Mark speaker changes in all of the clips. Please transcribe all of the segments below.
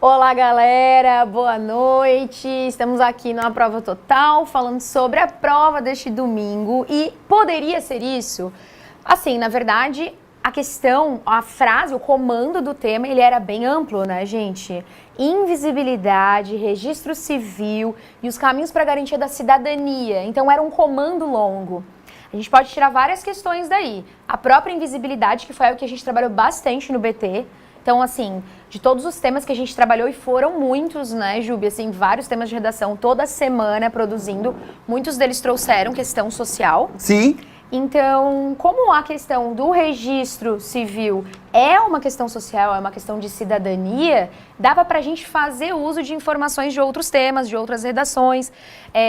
Speaker 1: Olá, galera, boa noite. Estamos aqui no A Prova Total, falando sobre a prova deste domingo. E poderia ser isso? Assim, na verdade, a questão, a frase, o comando do tema, ele era bem amplo, né, gente? Invisibilidade, registro civil e os caminhos para a garantia da cidadania. Então, era um comando longo. A gente pode tirar várias questões daí. A própria invisibilidade, que foi algo que a gente trabalhou bastante no BT. Então, assim, de todos os temas que a gente trabalhou, e foram muitos, né, Jubi? Assim, vários temas de redação, toda semana produzindo. Muitos deles trouxeram questão social.
Speaker 2: Sim.
Speaker 1: Então, como a questão do registro civil é uma questão social, é uma questão de cidadania, dava pra gente fazer uso de informações de outros temas, de outras redações.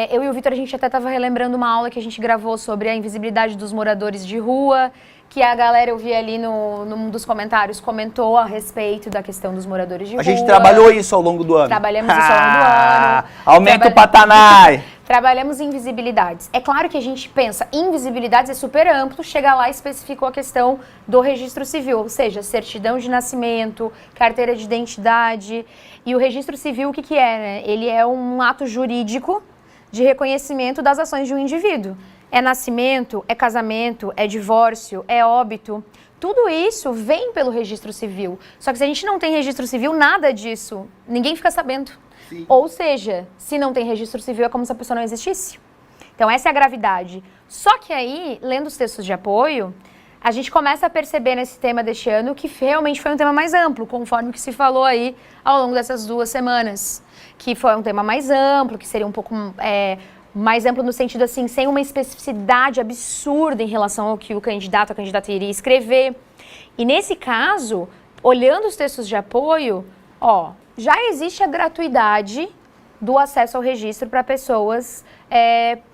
Speaker 1: Eu e o Vitor, a gente até estava relembrando uma aula que a gente gravou sobre a invisibilidade dos moradores de rua, que a galera, eu vi ali num dos comentários, comentou a respeito da questão dos moradores de rua.
Speaker 2: A gente trabalhou isso ao longo do ano.
Speaker 1: Trabalhamos isso ao longo do ano.
Speaker 2: Aumenta o patanai.
Speaker 1: Trabalhamos invisibilidades. É claro que a gente pensa, invisibilidades é super amplo, chega lá e especificou a questão do registro civil, ou seja, certidão de nascimento, carteira de identidade. E o registro civil, o que é, né? Ele é um ato jurídico de reconhecimento das ações de um indivíduo. É nascimento, é casamento, é divórcio, é óbito. Tudo isso vem pelo registro civil. Só que se a gente não tem registro civil, nada disso, ninguém fica sabendo. Sim. Ou seja, se não tem registro civil, é como se a pessoa não existisse. Então essa é a gravidade. Só que aí, lendo os textos de apoio, a gente começa a perceber nesse tema deste ano que realmente foi um tema mais amplo, conforme o que se falou aí ao longo dessas 2 semanas. Que foi um tema mais amplo, que seria um pouco... mais amplo no sentido assim, sem uma especificidade absurda em relação ao que o candidato, a candidata iria escrever. E nesse caso, olhando os textos de apoio, já existe a gratuidade do acesso ao registro para pessoas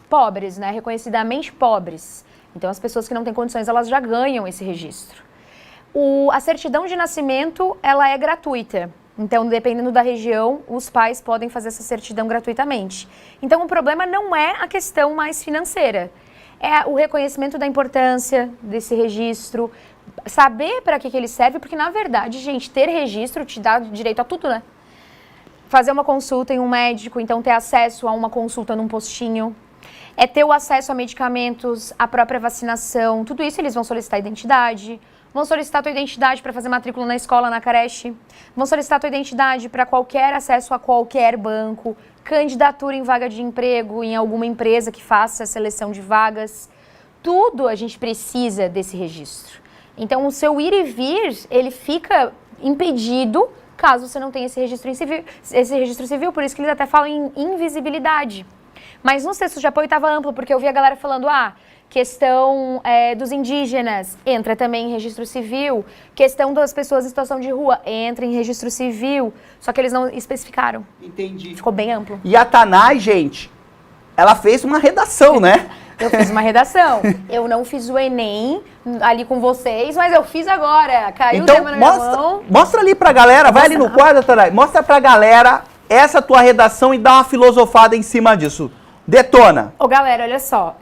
Speaker 1: pobres, né, reconhecidamente pobres. Então as pessoas que não têm condições, elas já ganham esse registro. A certidão de nascimento, ela é gratuita. Então, dependendo da região, os pais podem fazer essa certidão gratuitamente. Então, o problema não é a questão mais financeira. É o reconhecimento da importância desse registro, saber para que ele serve, porque, na verdade, gente, ter registro te dá direito a tudo, né? Fazer uma consulta em um médico, então ter acesso a uma consulta num postinho. É ter o acesso a medicamentos, a própria vacinação, tudo isso eles vão solicitar identidade. Vão solicitar a tua identidade para fazer matrícula na escola, na creche. Vão solicitar a tua identidade para qualquer acesso a qualquer banco. Candidatura em vaga de emprego, em alguma empresa que faça a seleção de vagas. Tudo a gente precisa desse registro. Então, o seu ir e vir, ele fica impedido caso você não tenha esse registro civil. Por isso que eles até falam em invisibilidade. Mas nos textos de apoio estava amplo, porque eu vi a galera falando, questão dos indígenas, entra também em registro civil. Questão das pessoas em situação de rua, entra em registro civil. Só que eles não especificaram.
Speaker 2: Entendi.
Speaker 1: Ficou bem amplo.
Speaker 2: E a Tanai, gente, ela fez uma redação, né?
Speaker 1: Eu fiz uma redação. Eu não fiz o Enem ali com vocês, mas eu fiz agora. Caiu
Speaker 2: então,
Speaker 1: o tema na minha mão.
Speaker 2: Mostra ali pra galera, vai ali no quadro, Tanai. Mostra pra galera essa tua redação e dá uma filosofada em cima disso. Detona!
Speaker 1: Galera, olha só,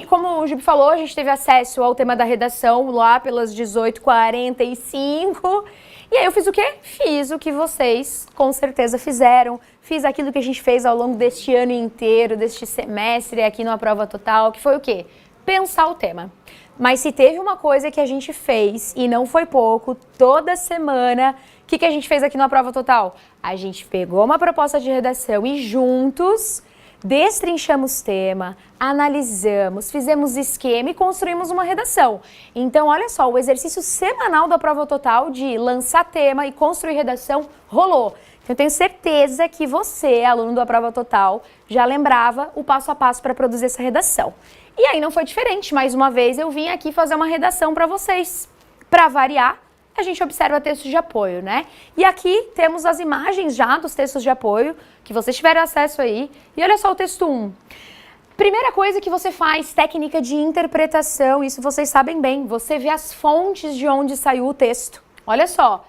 Speaker 1: como o Jubi falou, a gente teve acesso ao tema da redação lá pelas 18h45. E aí eu fiz o quê? Fiz o que vocês com certeza fizeram. Fiz aquilo que a gente fez ao longo deste ano inteiro, deste semestre aqui no A Prova Total, que foi o quê? Pensar o tema. Mas se teve uma coisa que a gente fez, e não foi pouco, toda semana, o que a gente fez aqui no A Prova Total? A gente pegou uma proposta de redação e juntos destrinchamos tema, analisamos, fizemos esquema e construímos uma redação. Então, olha só, o exercício semanal da Prova Total de lançar tema e construir redação rolou. Então, eu tenho certeza que você, aluno da Prova Total, já lembrava o passo a passo para produzir essa redação. E aí não foi diferente. Mais uma vez, eu vim aqui fazer uma redação para vocês. Para variar, a gente observa textos de apoio, né? E aqui temos as imagens já dos textos de apoio, que vocês tiveram acesso aí. E olha só o texto 1. Primeira coisa que você faz, técnica de interpretação, isso vocês sabem bem. Você vê as fontes de onde saiu o texto. Olha só,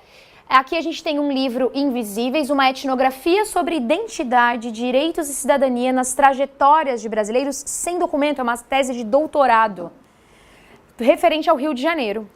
Speaker 1: aqui a gente tem um livro Invisíveis, uma etnografia sobre identidade, direitos e cidadania nas trajetórias de brasileiros sem documento, é uma tese de doutorado, referente ao Rio de Janeiro.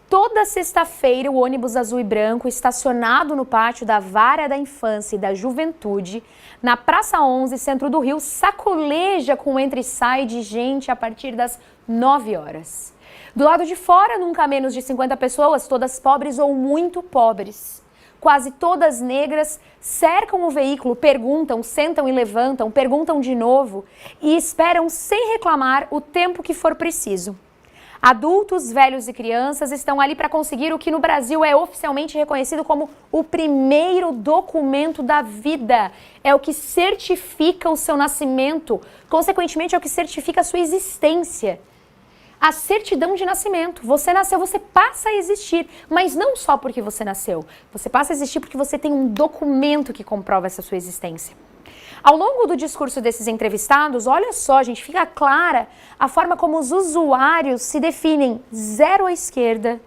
Speaker 1: Toda sexta-feira, o ônibus azul e branco, estacionado no pátio da Vara da Infância e da Juventude, na Praça 11, centro do Rio, sacoleja com entra e sai de gente a partir das 9 horas. Do lado de fora, nunca menos de 50 pessoas, todas pobres ou muito pobres. Quase todas negras, cercam o veículo, perguntam, sentam e levantam, perguntam de novo e esperam sem reclamar o tempo que for preciso. Adultos, velhos e crianças estão ali para conseguir o que no Brasil é oficialmente reconhecido como o primeiro documento da vida. É o que certifica o seu nascimento, consequentemente é o que certifica a sua existência. A certidão de nascimento. Você nasceu, você passa a existir, mas não só porque você nasceu. Você passa a existir porque você tem um documento que comprova essa sua existência. Ao longo do discurso desses entrevistados, olha só, gente, fica clara a forma como os usuários se definem: zero à esquerda,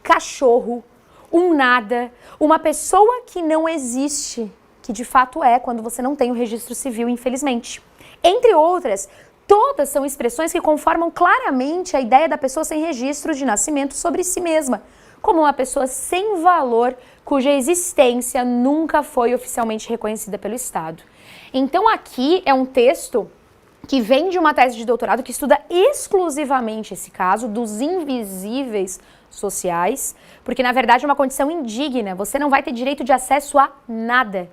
Speaker 1: cachorro, um nada, uma pessoa que não existe, que de fato é quando você não tem o registro civil, infelizmente. Entre outras, todas são expressões que conformam claramente a ideia da pessoa sem registro de nascimento sobre si mesma, como uma pessoa sem valor, cuja existência nunca foi oficialmente reconhecida pelo Estado. Então aqui é um texto que vem de uma tese de doutorado que estuda exclusivamente esse caso dos invisíveis sociais, porque na verdade é uma condição indigna, você não vai ter direito de acesso a nada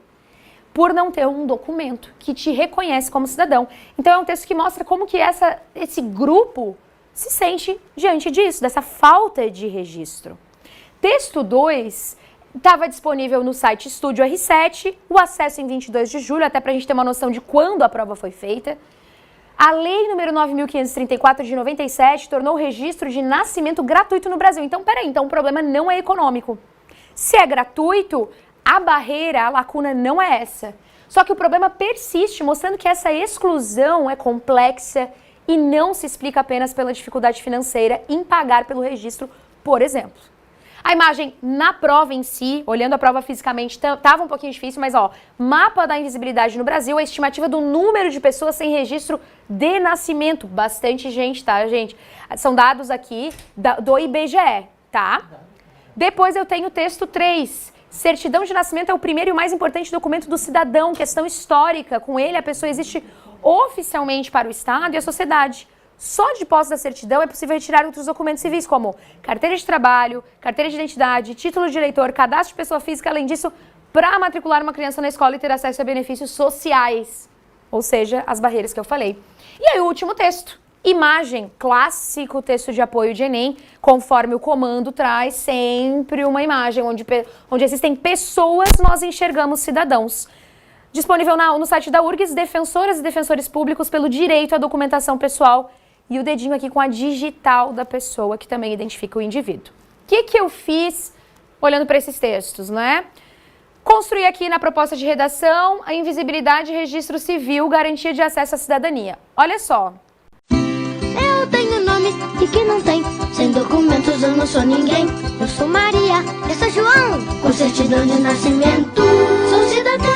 Speaker 1: por não ter um documento que te reconhece como cidadão. Então é um texto que mostra como que esse grupo se sente diante disso, dessa falta de registro. Texto 2 estava disponível no site Estúdio R7, o acesso em 22 de julho, até para a gente ter uma noção de quando a prova foi feita. A lei número 9.534 de 97 tornou o registro de nascimento gratuito no Brasil. Então, peraí, então o problema não é econômico. Se é gratuito, a barreira, a lacuna não é essa. Só que o problema persiste, mostrando que essa exclusão é complexa e não se explica apenas pela dificuldade financeira em pagar pelo registro, por exemplo. A imagem na prova em si, olhando a prova fisicamente, estava um pouquinho difícil, mas ó, mapa da invisibilidade no Brasil, a estimativa do número de pessoas sem registro de nascimento. Bastante gente, tá, gente? São dados aqui do IBGE, tá? Depois eu tenho o texto 3. Certidão de nascimento é o primeiro e o mais importante documento do cidadão, questão histórica. Com ele, a pessoa existe oficialmente para o Estado e a sociedade. Só de posse da certidão é possível retirar outros documentos civis, como carteira de trabalho, carteira de identidade, título de eleitor, cadastro de pessoa física, além disso, para matricular uma criança na escola e ter acesso a benefícios sociais, ou seja, as barreiras que eu falei. E aí o último texto, imagem, clássico texto de apoio de Enem, conforme o comando traz sempre uma imagem onde existem pessoas, nós enxergamos cidadãos. Disponível no site da URGS, defensoras e defensores públicos pelo direito à documentação pessoal, e o dedinho aqui com a digital da pessoa, que também identifica o indivíduo. O que eu fiz olhando para esses textos, né? Construí aqui na proposta de redação a invisibilidade e registro civil, garantia de acesso à cidadania. Olha só.
Speaker 3: Eu tenho nome e quem não tem? Sem documentos eu não sou ninguém. Eu sou Maria, eu sou João, com certidão de nascimento. Sou cidadão.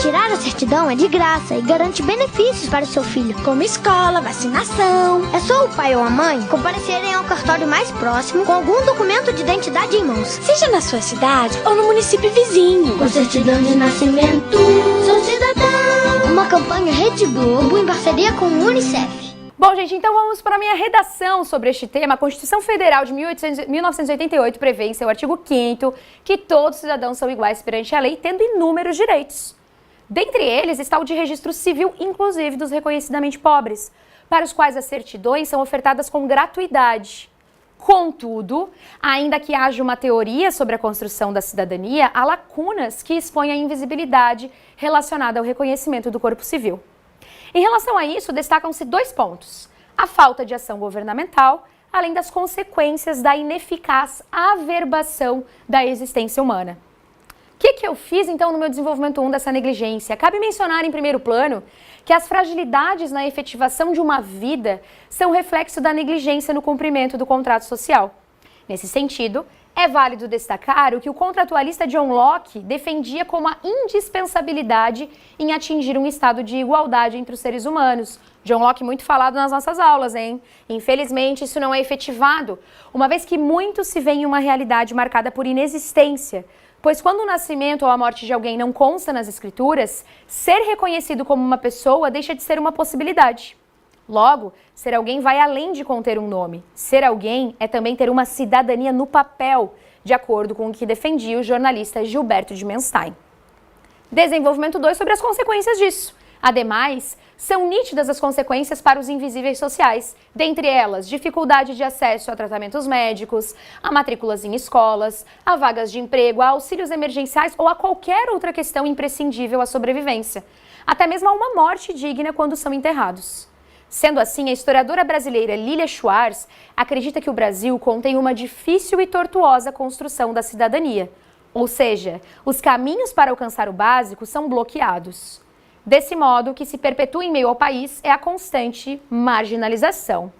Speaker 3: Tirar a certidão é de graça e garante benefícios para o seu filho, como escola, vacinação. É só o pai ou a mãe comparecerem ao cartório mais próximo com algum documento de identidade em mãos, seja na sua cidade ou no município vizinho. Com certidão de nascimento, sou cidadão. Uma campanha Rede Globo em parceria com o Unicef.
Speaker 1: Bom, gente, então vamos para a minha redação sobre este tema. A Constituição Federal de 1988 prevê em seu artigo 5º que todos os cidadãos são iguais perante a lei, tendo inúmeros direitos. Dentre eles está o de registro civil, inclusive dos reconhecidamente pobres, para os quais as certidões são ofertadas com gratuidade. Contudo, ainda que haja uma teoria sobre a construção da cidadania, há lacunas que expõem a invisibilidade relacionada ao reconhecimento do corpo civil. Em relação a isso, destacam-se 2 pontos: a falta de ação governamental, além das consequências da ineficaz averbação da existência humana. O que eu fiz, então, no meu desenvolvimento 1 dessa negligência? Cabe mencionar, em primeiro plano, que as fragilidades na efetivação de uma vida são reflexo da negligência no cumprimento do contrato social. Nesse sentido, É válido destacar o que o contratualista John Locke defendia como a indispensabilidade em atingir um estado de igualdade entre os seres humanos. John Locke muito falado nas nossas aulas, hein? Infelizmente, isso não é efetivado, uma vez que muito se vê em uma realidade marcada por inexistência, pois quando o nascimento ou a morte de alguém não consta nas escrituras, ser reconhecido como uma pessoa deixa de ser uma possibilidade. Logo, ser alguém vai além de conter um nome. Ser alguém é também ter uma cidadania no papel, de acordo com o que defendia o jornalista Gilberto de Menstein. Desenvolvimento 2 sobre as consequências disso. Ademais, são nítidas as consequências para os invisíveis sociais, dentre elas dificuldade de acesso a tratamentos médicos, a matrículas em escolas, a vagas de emprego, a auxílios emergenciais ou a qualquer outra questão imprescindível à sobrevivência, até mesmo a uma morte digna quando são enterrados. Sendo assim, a historiadora brasileira Lilia Schwartz acredita que o Brasil contém uma difícil e tortuosa construção da cidadania, ou seja, os caminhos para alcançar o básico são bloqueados. Desse modo, o que se perpetua em meio ao país é a constante marginalização.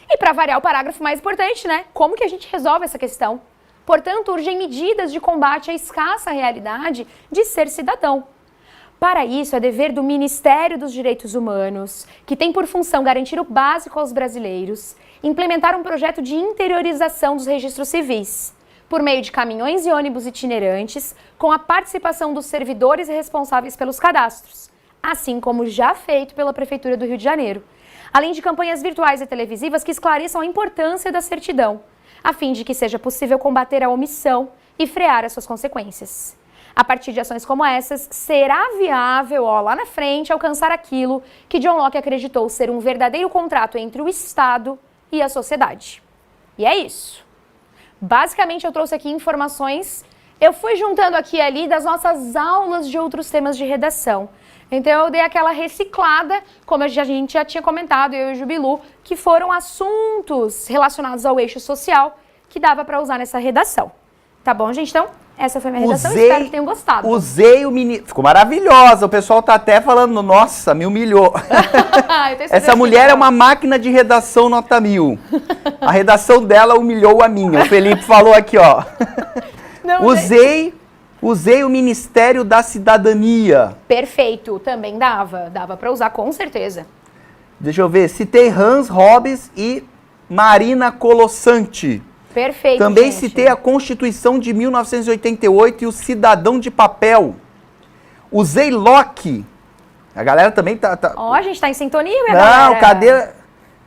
Speaker 1: E para variar o parágrafo mais importante, né? Como que a gente resolve essa questão? Portanto, urgem medidas de combate à escassa realidade de ser cidadão. Para isso, é dever do Ministério dos Direitos Humanos, que tem por função garantir o básico aos brasileiros, implementar um projeto de interiorização dos registros civis, por meio de caminhões e ônibus itinerantes, com a participação dos servidores responsáveis pelos cadastros, assim como já feito pela Prefeitura do Rio de Janeiro, além de campanhas virtuais e televisivas que esclareçam a importância da certidão, a fim de que seja possível combater a omissão e frear as suas consequências. A partir de ações como essas, será viável, lá na frente, alcançar aquilo que John Locke acreditou ser um verdadeiro contrato entre o Estado e a sociedade. E é isso. Basicamente, eu trouxe aqui informações, eu fui juntando aqui e ali das nossas aulas de outros temas de redação. Então, eu dei aquela reciclada, como a gente já tinha comentado, eu e o Jubilu, que foram assuntos relacionados ao eixo social que dava para usar nessa redação. Tá bom, gente? Então, essa foi a minha redação, espero que tenham gostado.
Speaker 2: Usei o menino. Ficou maravilhosa. O pessoal tá até falando, nossa, me humilhou. Essa mulher é uma máquina de redação nota 1000. A redação dela humilhou a minha. O Felipe falou aqui, ó. Não, usei o Ministério da Cidadania.
Speaker 1: Perfeito, também dava para usar com certeza.
Speaker 2: Deixa eu ver, citei Hans Hobbes e Marina Colossante.
Speaker 1: Perfeito,
Speaker 2: também
Speaker 1: gente.
Speaker 2: citei a Constituição de 1988 e o Cidadão de Papel. Usei Locke. A galera também tá...
Speaker 1: Ó, a gente tá em sintonia, minha galera.
Speaker 2: Não, cadê...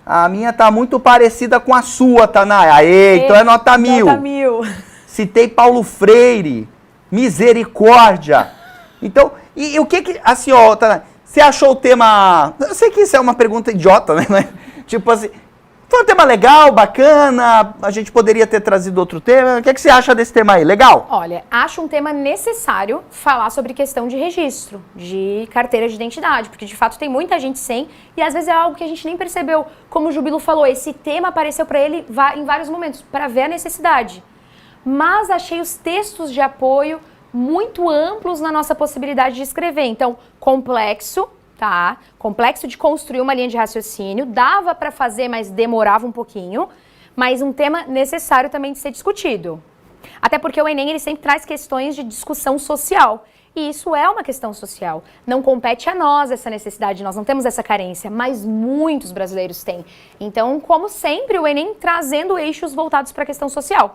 Speaker 2: A minha tá muito parecida com a sua, Tanay. Aê, então é nota 1000.
Speaker 1: Nota 1000.
Speaker 2: Citei Paulo Freire, Misericórdia. Então, e o que assim, ó, Tanay, você achou o tema... Eu sei que isso é uma pergunta idiota, né? Tipo assim... Foi um tema legal, bacana, a gente poderia ter trazido outro tema. O que você acha desse tema aí? Legal?
Speaker 1: Olha, acho um tema necessário falar sobre questão de registro, de carteira de identidade, porque de fato tem muita gente sem e às vezes é algo que a gente nem percebeu. Como o Jubilo falou, esse tema apareceu para ele em vários momentos, para ver a necessidade. Mas achei os textos de apoio muito amplos na nossa possibilidade de escrever. Então, complexo, tá? Complexo de construir uma linha de raciocínio, dava para fazer, mas demorava um pouquinho, mas um tema necessário também de ser discutido. Até porque o Enem ele sempre traz questões de discussão social, e isso é uma questão social. Não compete a nós essa necessidade, nós não temos essa carência, mas muitos brasileiros têm. Então, como sempre, o Enem trazendo eixos voltados para a questão social.